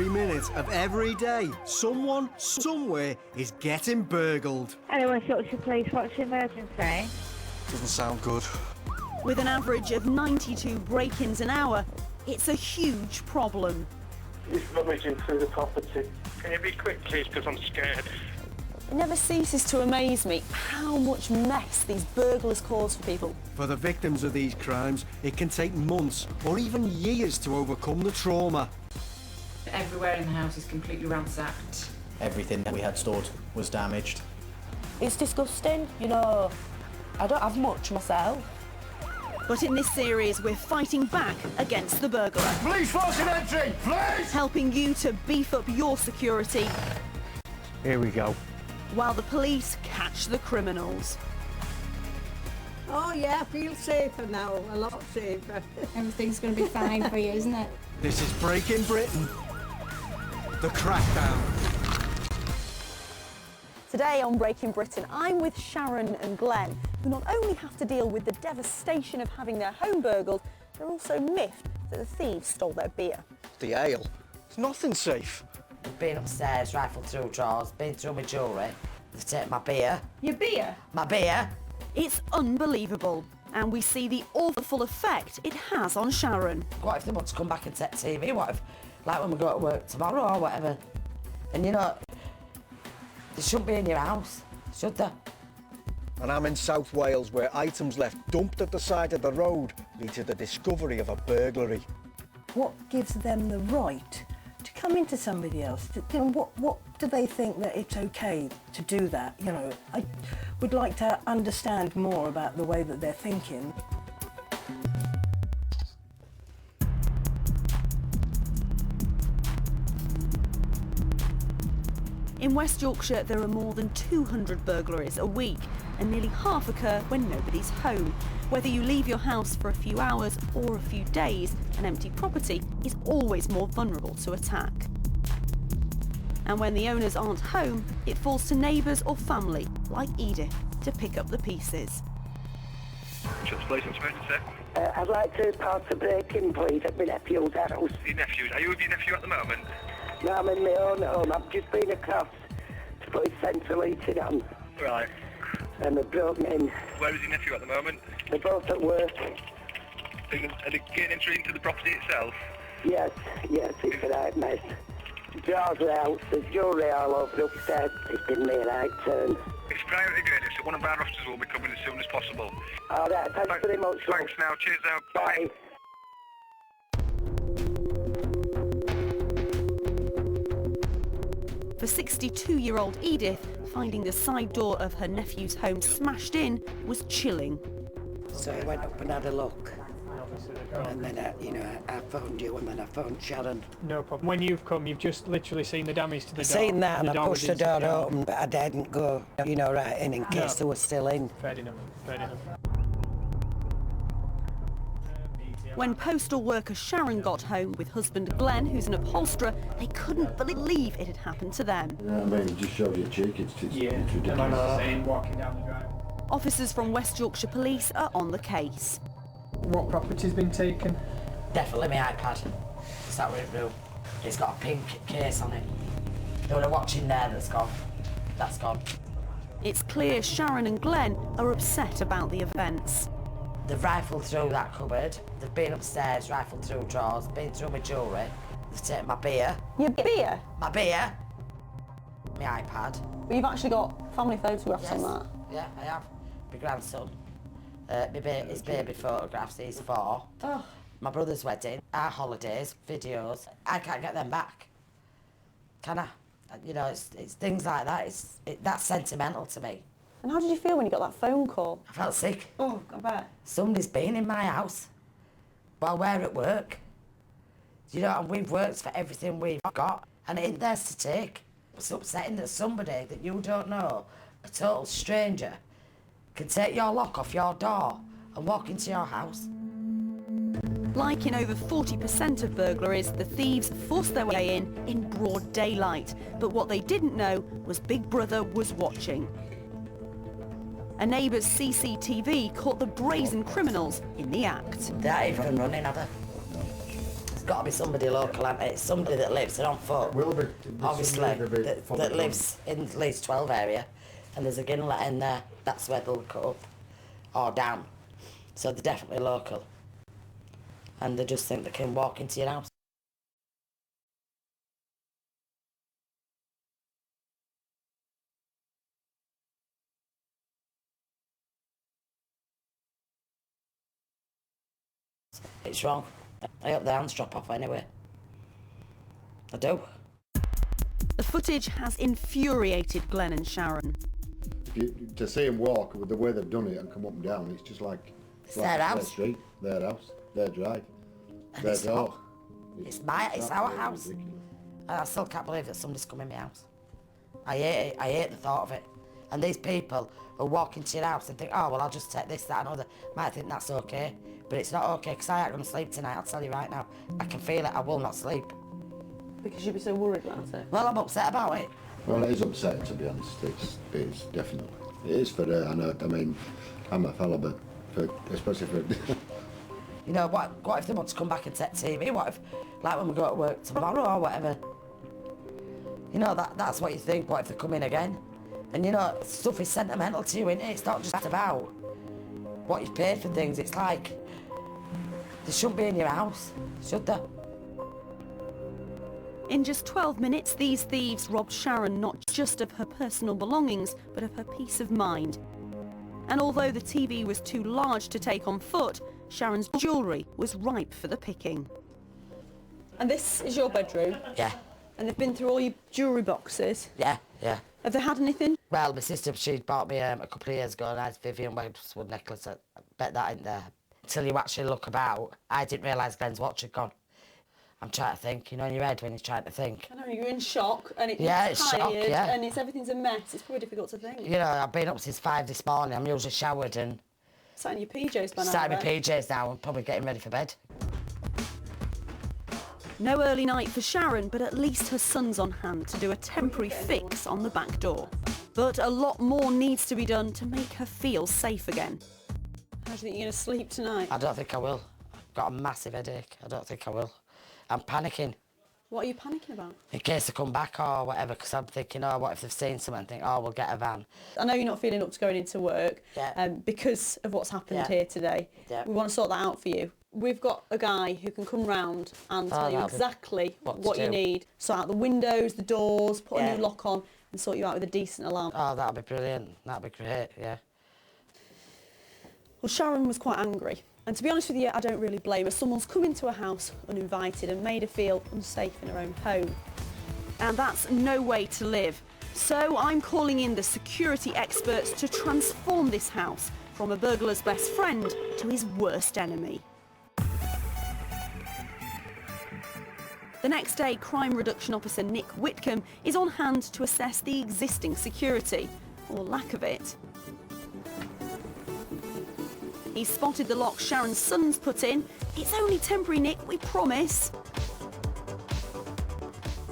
Every minute of every day, someone, somewhere is getting burgled. Hello, West Yorkshire Police, what's the emergency? Doesn't sound good. With an average of 92 break-ins an hour, it's a huge problem. He's rummaging through the property. Can you be quick, please, because I'm scared. It never ceases to amaze me how much mess these burglars cause for people. For the victims of these crimes, it can take months or even years to overcome the trauma. Everywhere in the house is completely ransacked. Everything that we had stored was damaged. It's disgusting, you know. I don't have much myself. But in this series, we're fighting back against the burglar. Police forcing entry, please! Helping you to beef up your security. Here we go. While the police catch the criminals. Oh yeah, I feel safer now, a lot safer. Everything's going to be fine for you, isn't it? This is Breaking Britain. The Crackdown. Today on Breaking Britain, I'm with Sharon and Glenn, who not only have to deal with the devastation of having their home burgled, they're also miffed that the thieves stole their beer. The ale. It's nothing safe. They've been upstairs, rifled through drawers, been through my jewellery. They've taken my beer. Your beer? My beer. It's unbelievable. And we see the awful effect it has on Sharon. What if they want to come back and take TV? What if, like when we go to work tomorrow or whatever? And you know, they shouldn't be in your house, should they? And I'm in South Wales, where items left dumped at the side of the road lead to the discovery of a burglary. What gives them the right to come into somebody else? You know, what do they think that it's okay to do that? You know, I would like to understand more about the way that they're thinking. In West Yorkshire, there are more than 200 burglaries a week, and nearly half occur when nobody's home. Whether you leave your house for a few hours or a few days, an empty property is always more vulnerable to attack. And when the owners aren't home, it falls to neighbours or family, like Edith, to pick up the pieces. Police emergency. I'd like to pass a break-in, please, at my nephew's house. Your nephew? Are you with your nephew at the moment? No, I'm in my own home. I've just been across to put his central heating on. Right. And they broke me in. Where is your nephew at the moment? They're both at work. Are they getting entry into the property itself? Yes, it's a right mess. Drawers are out, there's jewellery all over upstairs. It's given me a right turn. It's priority graded, so one of our officers will be coming as soon as possible. All right, thanks very much. Thanks now, cheers now. Bye. For 62-year-old Edith, finding the side door of her nephew's home smashed in was chilling. So I went up and had a look. And then, I phoned you and then I phoned Sharon. No problem. When you've come, you've just literally seen the damage to the door. Seen that and I pushed the door open, but I didn't go, right in case they were still in. Fair enough, fair enough. When postal worker Sharon got home with husband Glenn, who's an upholsterer, they couldn't believe it had happened to them. I mean, it just shows your cheek, it's ridiculous. Walking down the drive. Officers from West Yorkshire Police are on the case. What property's been taken? Definitely my iPad. Is that what it will? It's got a pink case on it. There was a watch in there that's gone. That's gone. It's clear Sharon and Glenn are upset about the events. They've rifled through that cupboard. They've been upstairs, rifled through drawers, been through my jewellery. They've taken my beer. Your beer? My beer. My iPad. But you've actually got family photographs on that? Yeah, I have. My grandson. His baby photographs, he's 4. Oh. My brother's wedding, our holidays, videos. I can't get them back. Can I? It's things like that. That's sentimental to me. And how did you feel when you got that phone call? I felt sick. Oh, I bet. Somebody's been in my house while we're at work. And we've worked for everything we've got, and it ain't theirs to take. It's upsetting that somebody that you don't know, a total stranger, can take your lock off your door and walk into your house. Like in over 40% of burglaries, the thieves forced their way in broad daylight. But what they didn't know was Big Brother was watching. A neighbour's CCTV caught the brazen criminals in the act. They're not even running, are they? It's got to be somebody local, hasn't it? It's somebody that lives on foot, Will be. obviously, that lives in Leeds 12 area, and there's a inlet in there. That's where they'll cut up or down. So they're definitely local, and they just think they can walk into your house. It's wrong. I hope the hands drop off anyway. I do. The footage has infuriated Glenn and Sharon. To see them walk with the way they've done it and come up and down, it's just like... It's their house. Their street, their house, their drive, And their it's door. It's our house. And I still can't believe that somebody's come in my house. I hate it. I hate the thought of it. And these people who walk into your house and think, oh, well, I'll just take this, that and other, might think that's okay. But it's not okay, because I ain't going to sleep tonight, I'll tell you right now. I can feel it, I will not sleep. Because you'd be so worried about it? Well, I'm upset about it. Well, it is upsetting, to be honest. It's definitely. It is for her. I know. I mean, I'm a fella, but especially for... You know, what if they want to come back and take TV? What if, like when we go to work tomorrow or whatever? You know, that's what you think. What if they come in again? And you know, stuff is sentimental to you, isn't it? It's not just about what you've paid for things. It's like, they shouldn't be in your house, should they? In just 12 minutes, these thieves robbed Sharon not just of her personal belongings, but of her peace of mind. And although the TV was too large to take on foot, Sharon's jewellery was ripe for the picking. And this is your bedroom? Yeah. And they've been through all your jewellery boxes? Yeah, yeah. Have they had anything? Well, my sister, she bought me a couple of years ago a nice Vivian Westwood necklace. I bet that ain't there. Until you actually look about, I didn't realise Glenn's watch had gone. I'm trying to think, you know, in your head when you're trying to think. I know, you're in shock and it's shock, tired yeah. and everything's a mess. It's probably difficult to think. You know, I've been up since 5 this morning. I'm usually showered and... Sat in your PJs by now. Sat in my PJs now and probably getting ready for bed. No early night for Sharon, but at least her son's on hand to do a temporary fix on the back door. But a lot more needs to be done to make her feel safe again. How do you think you're going to sleep tonight? I don't think I will. I've got a massive headache. I don't think I will. I'm panicking. What are you panicking about? In case they come back or whatever, because I'm thinking, oh, what if they've seen someone and think, oh, we'll get a van. I know you're not feeling up to going into work Yeah. Because of what's happened Yeah. here today. Yeah. We want to sort that out for you. We've got a guy who can come round and tell you exactly what you need. Sort out the windows, the doors, put a new lock on and sort you out with a decent alarm. Oh, that'll be brilliant. That'll be great, yeah. Well, Sharon was quite angry. And to be honest with you, I don't really blame her. Someone's come into her house uninvited and made her feel unsafe in her own home. And that's no way to live. So I'm calling in the security experts to transform this house from a burglar's best friend to his worst enemy. The next day, Crime Reduction Officer Nick Whitcomb is on hand to assess the existing security, or lack of it. He's spotted the lock Sharon's son's put in. It's only temporary, Nick, we promise.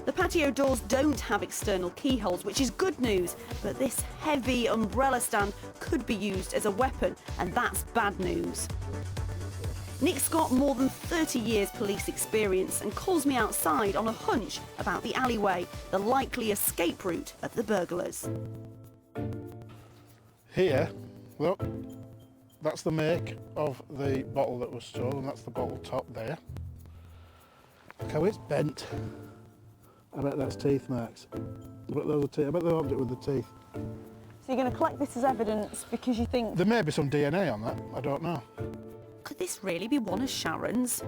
The patio doors don't have external keyholes, which is good news, but this heavy umbrella stand could be used as a weapon, and that's bad news. Nick's got more than 30 years police experience and calls me outside on a hunch about the alleyway, the likely escape route of the burglars. Here, look, that's the make of the bottle that was stolen. That's the bottle top there. Look how it's bent. I bet that's teeth marks. I bet those are teeth. I bet they robbed it with the teeth. So you're going to collect this as evidence because you think... There may be some DNA on that. I don't know. Could this really be one of Sharon's?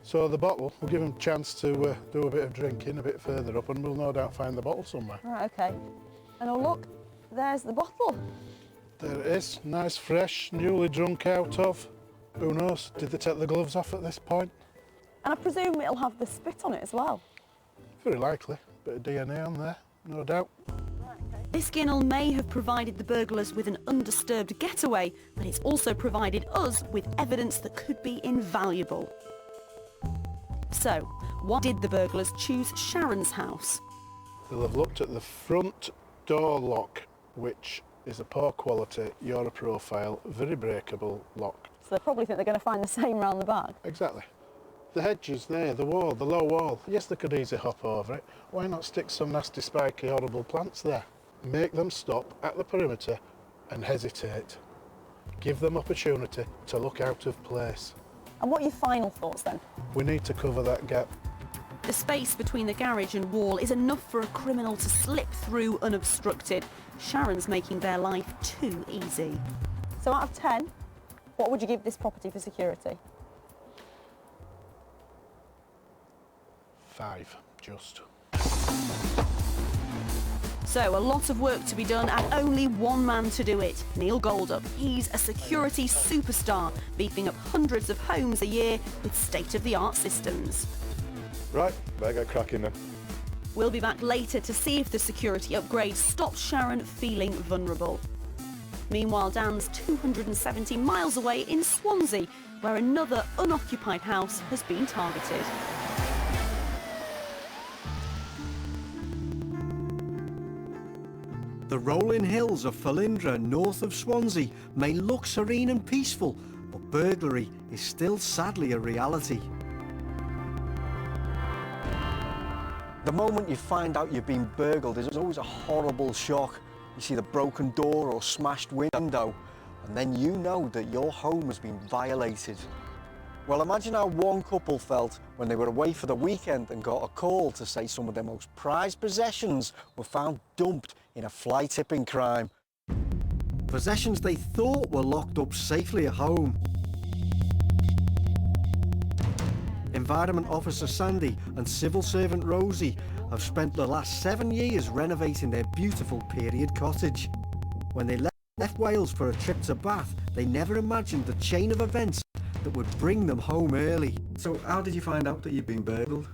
So the bottle, we'll give them a chance to do a bit of drinking a bit further up, and we'll no doubt find the bottle somewhere. Right, OK. And oh, look, there's the bottle. There it is, nice, fresh, newly drunk out of. Who knows, did they take the gloves off at this point? And I presume it'll have the spit on it as well. Very likely, bit of DNA on there, no doubt. This Ginnell may have provided the burglars with an undisturbed getaway, but it's also provided us with evidence that could be invaluable. So, why did the burglars choose Sharon's house? They'll have looked at the front door lock, which is a poor quality, Euro profile, very breakable lock. So they probably think they're going to find the same round the back. Exactly. The hedges there, the wall, the low wall. Yes, they could easily hop over it. Why not stick some nasty, spiky, horrible plants there? Make them stop at the perimeter and hesitate. Give them opportunity to look out of place. And what are your final thoughts then? We need to cover that gap. The space between the garage and wall is enough for a criminal to slip through unobstructed. Sharon's making their life too easy. So out of 10, what would you give this property for security? 5, just. So a lot of work to be done and only one man to do it, Neil Goldup. He's a security superstar, beefing up hundreds of homes a year with state-of-the-art systems. Right, better get cracking then. We'll be back later to see if the security upgrade stops Sharon feeling vulnerable. Meanwhile, Dan's 270 miles away in Swansea, where another unoccupied house has been targeted. The rolling hills of Falindra, north of Swansea, may look serene and peaceful, but burglary is still sadly a reality. The moment you find out you've been burgled, there's always a horrible shock. You see the broken door or smashed window, and then you know that your home has been violated. Well, imagine how one couple felt when they were away for the weekend and got a call to say some of their most prized possessions were found dumped in a fly-tipping crime. Possessions they thought were locked up safely at home. Environment Officer Sandy and Civil Servant Rosie have spent the last 7 years renovating their beautiful period cottage. When they left Wales for a trip to Bath, they never imagined the chain of events that would bring them home early. So how did you find out that you'd been burgled?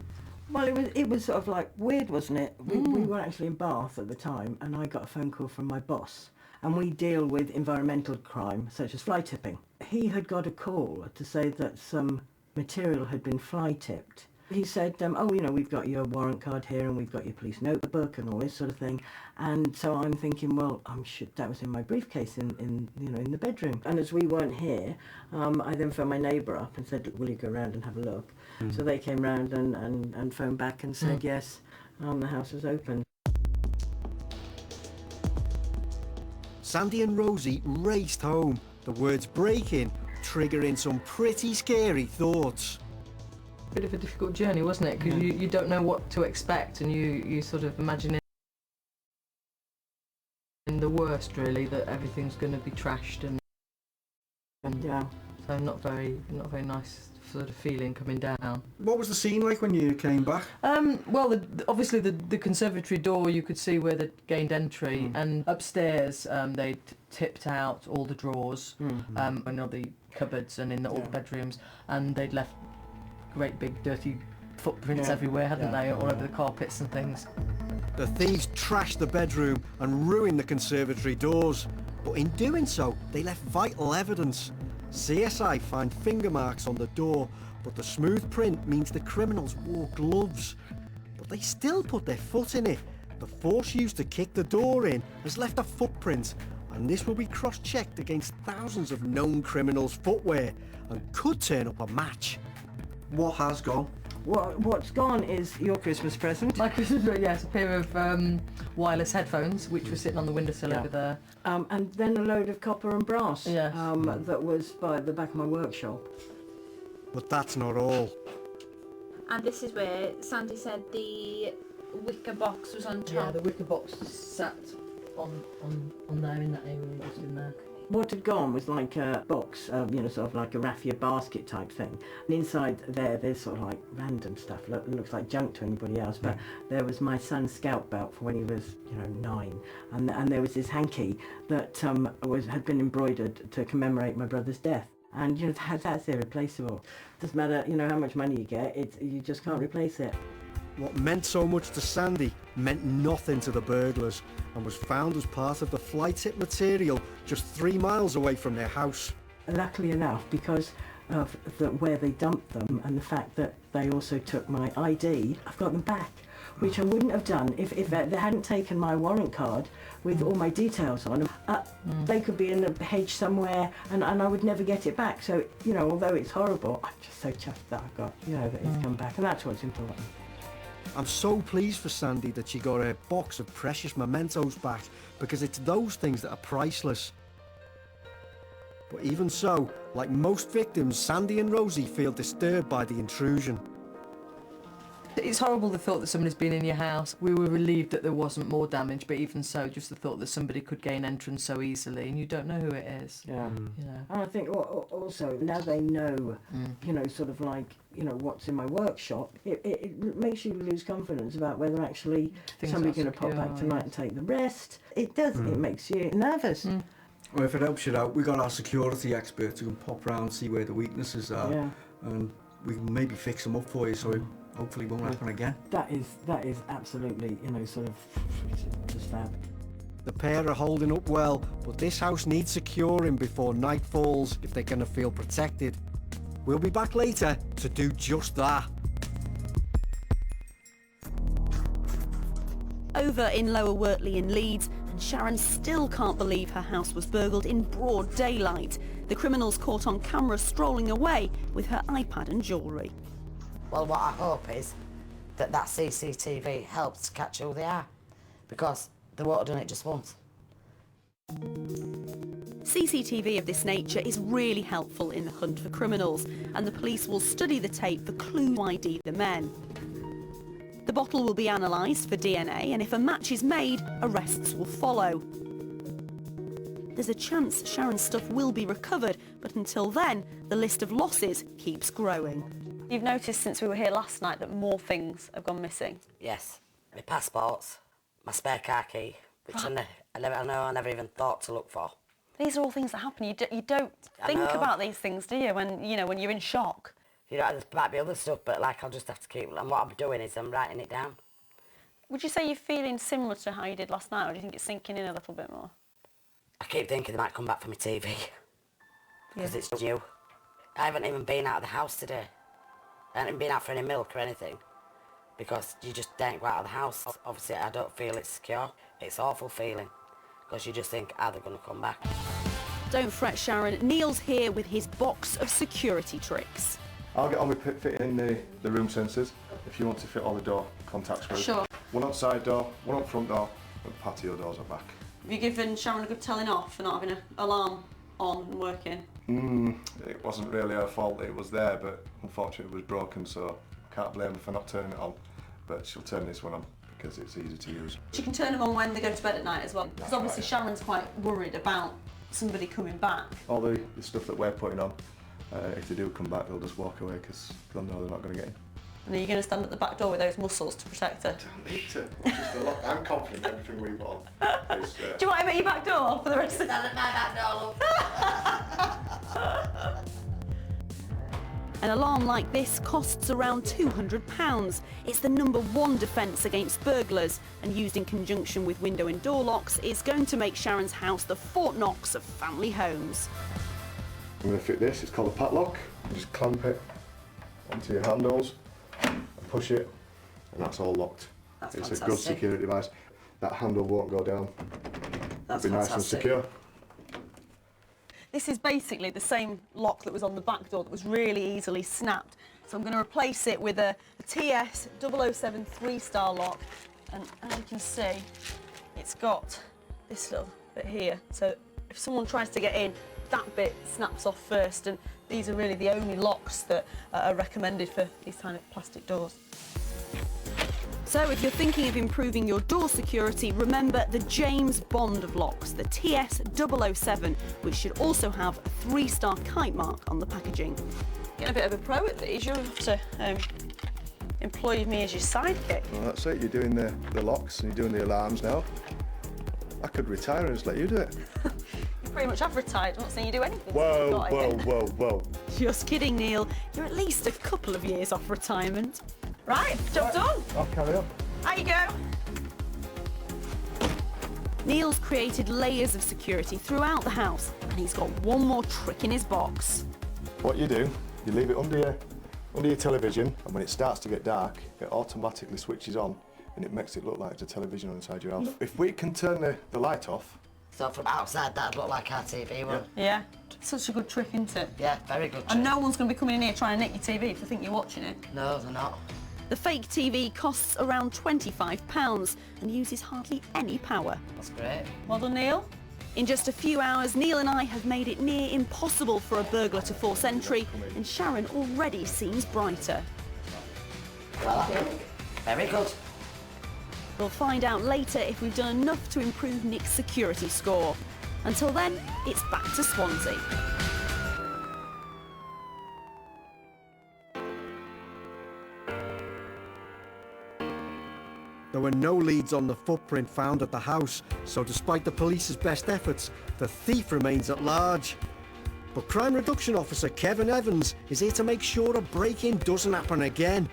Well, it was sort of like weird, wasn't it? We were actually in Bath at the time, and I got a phone call from my boss, and we deal with environmental crime such as fly tipping. He had got a call to say that some material had been fly tipped. He said, oh, you know, we've got your warrant card here and we've got your police notebook and all this sort of thing. And so I'm thinking, well, I'm sure that was in my briefcase in the bedroom. And as we weren't here, I then phoned my neighbour up and said, will you go round and have a look? So they came round and phoned back and said, yes, the house was open. Sandy and Rosie raced home, the words breaking, triggering some pretty scary thoughts. Bit of a difficult journey, wasn't it? Because you don't know what to expect, and you sort of imagine in the worst, really, that everything's going to be trashed and yeah. So not very nice sort of feeling coming down. What was the scene like when you came back? Well, obviously the conservatory door, you could see where they'd gained entry, and upstairs they'd tipped out all the drawers, and all the cupboards and in all the bedrooms, and they'd left great big dirty footprints everywhere, hadn't they, all over the carpets and things. The thieves trashed the bedroom and ruined the conservatory doors, but in doing so, they left vital evidence. CSI find finger marks on the door, but the smooth print means the criminals wore gloves. But they still put their foot in it. The force used to kick the door in has left a footprint, and this will be cross-checked against thousands of known criminals' footwear and could turn up a match. What has gone? What's gone is your Christmas present. My Christmas present, yes, a pair of wireless headphones, which were sitting on the windowsill over there. And then a load of copper and brass that was by the back of my workshop. But that's not all. And this is where Sandy said the wicker box was on top. Yeah, the wicker box sat on there, in that area, just in there. What had gone was like a box, sort of like a raffia basket type thing. And inside there's sort of like random stuff. Looks like junk to anybody else, but there was my son's scout belt for when he was, 9. And there was this hanky that had been embroidered to commemorate my brother's death. And, that's irreplaceable. Doesn't matter, how much money you get, you just can't replace it. What meant so much to Sandy meant nothing to the burglars and was found as part of the fly tip material just 3 miles away from their house. Luckily enough, because of where they dumped them and the fact that they also took my ID, I've got them back. which I wouldn't have done if they hadn't taken my warrant card with all my details on. They could be in a hedge somewhere, and I would never get it back. So, you know, although it's horrible, I'm just so chuffed that I got, you know, that it's come back, and that's what's important. I'm so pleased for Sandy that she got a box of precious mementos back, because it's those things that are priceless. But even so, like most victims, Sandy and Rosie feel disturbed by the intrusion. It's horrible, the thought that somebody's been in your house. We were relieved that there wasn't more damage, but even so, just the thought that somebody could gain entrance so easily, and you don't know who it is. Yeah. You know. And I think also, now they know, you know, sort of like, you know, what's in my workshop, it makes you lose confidence about whether actually somebody's going to pop back tonight and take the rest. It does, it makes you nervous. Well, if it helps you out, we got our security experts who can pop round, see where the weaknesses are, and we can maybe fix them up for you, so it hopefully won't happen again. That is absolutely, you know, sort of just fab. The pair are holding up well, but this house needs securing before night falls if they're going to feel protected. We'll be back later to do just that. Over in Lower Wortley in Leeds, and Sharon still can't believe her house was burgled in broad daylight. The criminals caught on camera strolling away with her iPad and jewellery. Well, what I hope is that CCTV helps catch who they are, because they won't have done it just once. CCTV of this nature is really helpful in the hunt for criminals, and the police will study the tape for clues to ID the men. The bottle will be analysed for DNA, and if a match is made, arrests will follow. There's a chance Sharon's stuff will be recovered, but until then, the list of losses keeps growing. You've noticed since we were here last night that more things have gone missing? Yes. My passports, my spare car key, which I never even thought to look for. These are all things that happen. You don't think about these things, do you, when you're in shock? You know, there might be other stuff, but like I'll just have to keep, and what I'm doing is I'm writing it down. Would you say you're feeling similar to how you did last night, or do you think it's sinking in a little bit more? I keep thinking they might come back for my TV, because it's new. I haven't even been out of the house today. I haven't been out for any milk or anything, because you just don't go out of the house. Obviously, I don't feel it's secure. It's an awful feeling, because you just think, are they going to come back? Don't fret, Sharon. Neil's here with his box of security tricks. I'll get on with fitting in the room sensors if you want to fit all the door contacts through. Sure. One on side door, one on front door, and patio doors at back. Have you given Sharon a good telling off for not having an alarm on and working? It wasn't really her fault, it was there, but unfortunately it was broken, so I can't blame her for not turning it on. But she'll turn this one on because it's easy to use. She can turn them on when they go to bed at night as well, because obviously Sharon's quite worried about somebody coming back. All the stuff that we're putting on, if they do come back, they'll just walk away because they'll know they're not going to get in. And are you going to stand at the back door with those muscles to protect her? I need to. I'm confident in everything we've got. Do you want him at your back door for the rest of the Stand at my back door, love. An alarm like this costs around £200. It's the #1 defence against burglars, and used in conjunction with window and door locks is going to make Sharon's house the Fort Knox of family homes. I'm going to fit this, it's called a padlock. You just clamp it onto your handles and push it, and that's all locked. That's it's fantastic. a good security device. That handle won't go down. That's It'll be nice and fantastic. secure. This is basically the same lock that was on the back door that was really easily snapped. So I'm going to replace it with a TS 007 3-star lock, and as you can see, it's got this little bit here. So if someone tries to get in, that bit snaps off first, and these are really the only locks that are recommended for these kind of plastic doors. So if you're thinking of improving your door security, remember the James Bond of locks, the TS 007, which should also have a 3-star kite mark on the packaging. Getting a bit of a pro at these, you'll have to employ me as your sidekick. Well, that's it, you're doing the locks and you're doing the alarms now. I could retire and just let you do it. You pretty much have retired. I'm not saying you do anything. Whoa. Just kidding, Neil. You're at least a couple of years off retirement. Right, job done. I'll carry on. Out you go. Neil's created layers of security throughout the house, and he's got one more trick in his box. What you do, you leave it under your television, and when it starts to get dark, it automatically switches on, and it makes it look like it's a television inside your house. If we can turn the light off. So from outside that'd look like our TV, wouldn't it? Yeah. Such a good trick, isn't it? Yeah, very good trick. And no one's going to be coming in here trying to nick your TV if they think you're watching it. No, they're not. The fake TV costs around £25 and uses hardly any power. That's great. Well done, Neil. In just a few hours, Neil and I have made it near impossible for a burglar to force entry, and Sharon already seems brighter. Well, very good. We'll find out later if we've done enough to improve Nick's security score. Until then, it's back to Swansea. There were no leads on the footprint found at the house, so despite the police's best efforts, the thief remains at large. But Crime Reduction Officer Kevin Evans is here to make sure a break-in doesn't happen again.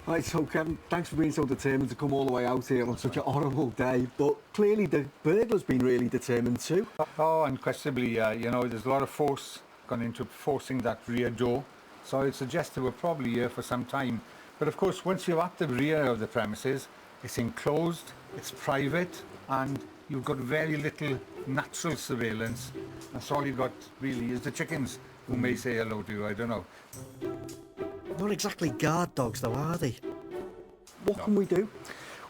Right, so Kevin, thanks for being so determined to come all the way out here on such a horrible day, but clearly the burglar's been really determined too. Oh, unquestionably, you know, there's a lot of force gone into forcing that rear door, so I'd suggest they were probably here for some time. But of course, once you're at the rear of the premises, it's enclosed, it's private, and you've got very little natural surveillance. That's all you've got really is the chickens, who may say hello to you, I don't know. Not exactly guard dogs though, are they? What can we do?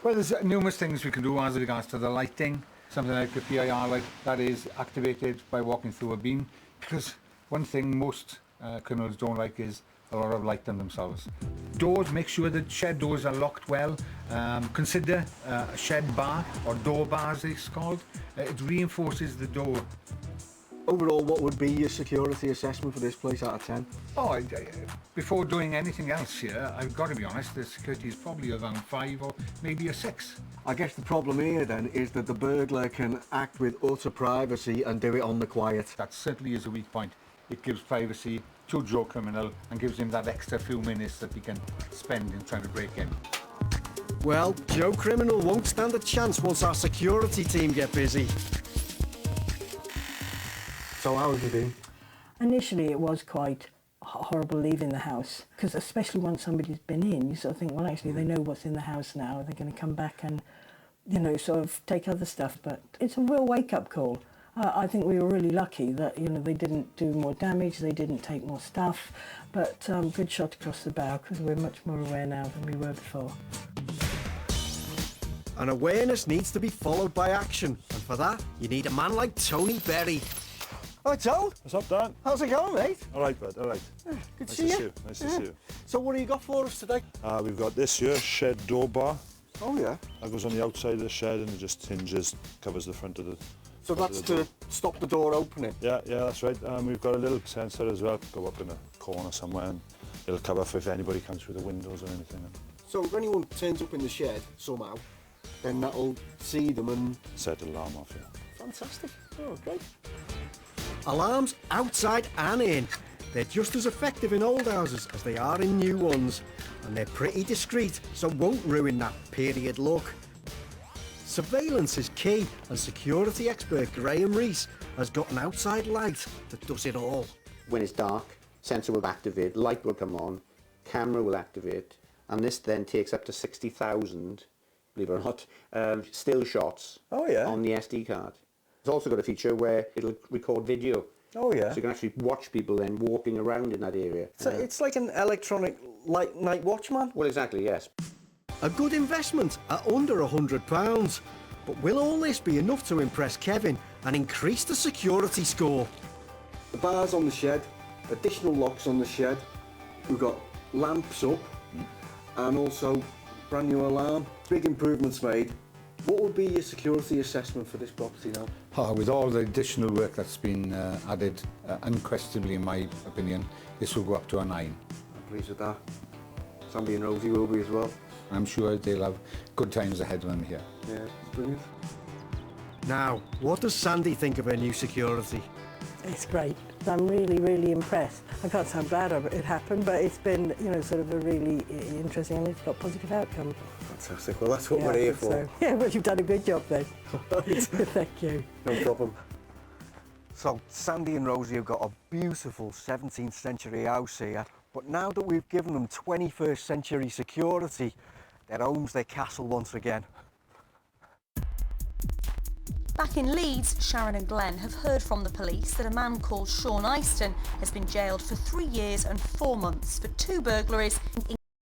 Well, there's numerous things we can do as regards to the lighting. Something like the PIR light that is activated by walking through a beam. Because one thing most criminals don't like is a lot of light on themselves. Doors, make sure that shed doors are locked well. Consider a shed bar, or door bar as it's called. It reinforces the door. Overall, what would be your security assessment for this place out of 10? Oh, before doing anything else here, I've got to be honest, the security is probably around 5 or maybe a 6. I guess the problem here then is that the burglar can act with utter privacy and do it on the quiet. That certainly is a weak point. It gives privacy to Joe Criminal and gives him that extra few minutes that he can spend in trying to break in. Well, Joe Criminal won't stand a chance once our security team get busy. So how have you been? Initially it was quite horrible leaving the house, because especially once somebody's been in, you sort of think, well, actually they know what's in the house now, they're going to come back and, you know, sort of take other stuff. But it's a real wake-up call. I think we were really lucky that, you know, they didn't do more damage, they didn't take more stuff, but good shot across the bow, because we're much more aware now than we were before. And awareness needs to be followed by action, and for that you need a man like Tony Berry. Hi, Joe. What's up, Dan? How's it going, mate? All right, bud, all right. Good to Nice see you. to see you. Nice to see you. So what have you got for us today? We've got this here, shed door bar. Oh, yeah. That goes on the outside of the shed and it just hinges, covers the front of the... So that's to stop the door opening? Yeah, that's right. We've got a little sensor as well, go up in a corner somewhere and it'll cover if anybody comes through the windows or anything. So if anyone turns up in the shed somehow, then that'll see them and... Set the alarm off, yeah. Fantastic. Oh, great. Alarms outside and in. They're just as effective in old houses as they are in new ones. And they're pretty discreet, so won't ruin that period look. Surveillance is key, and security expert Graham Rees has got an outside light that does it all. When it's dark, sensor will activate, light will come on, camera will activate, and this then takes up to 60,000, believe it or not, still shots on the SD card. It's also got a feature where it'll record video. Oh, yeah. So you can actually watch people then walking around in that area. So it's like an electronic night watchman? Well, exactly, yes. A good investment at under £100. But will all this be enough to impress Kevin and increase the security score? The bars on the shed, additional locks on the shed, we've got lamps up, and also brand new alarm. Big improvements made. What would be your security assessment for this property now? With all the additional work that's been added, unquestionably in my opinion, this will go up to a 9. I'm pleased with that. Sandy and Rosie will be as well. I'm sure they'll have good times ahead of them here. Yeah, brilliant. Now, what does Sandy think of her new security? It's great. I'm really, really impressed. I can't say I'm glad it happened, but it's been, you know, sort of a really interesting and it's got positive outcome. Fantastic. Well, that's what we're here for. So. Yeah, well, you've done a good job then. Thank you. No problem. So, Sandy and Rosie have got a beautiful 17th century house here, but now that we've given them 21st century security, Their home's their castle once again. Back in Leeds, Sharon and Glenn have heard from the police that a man called Sean Eyston has been jailed for 3 years and 4 months for 2 burglaries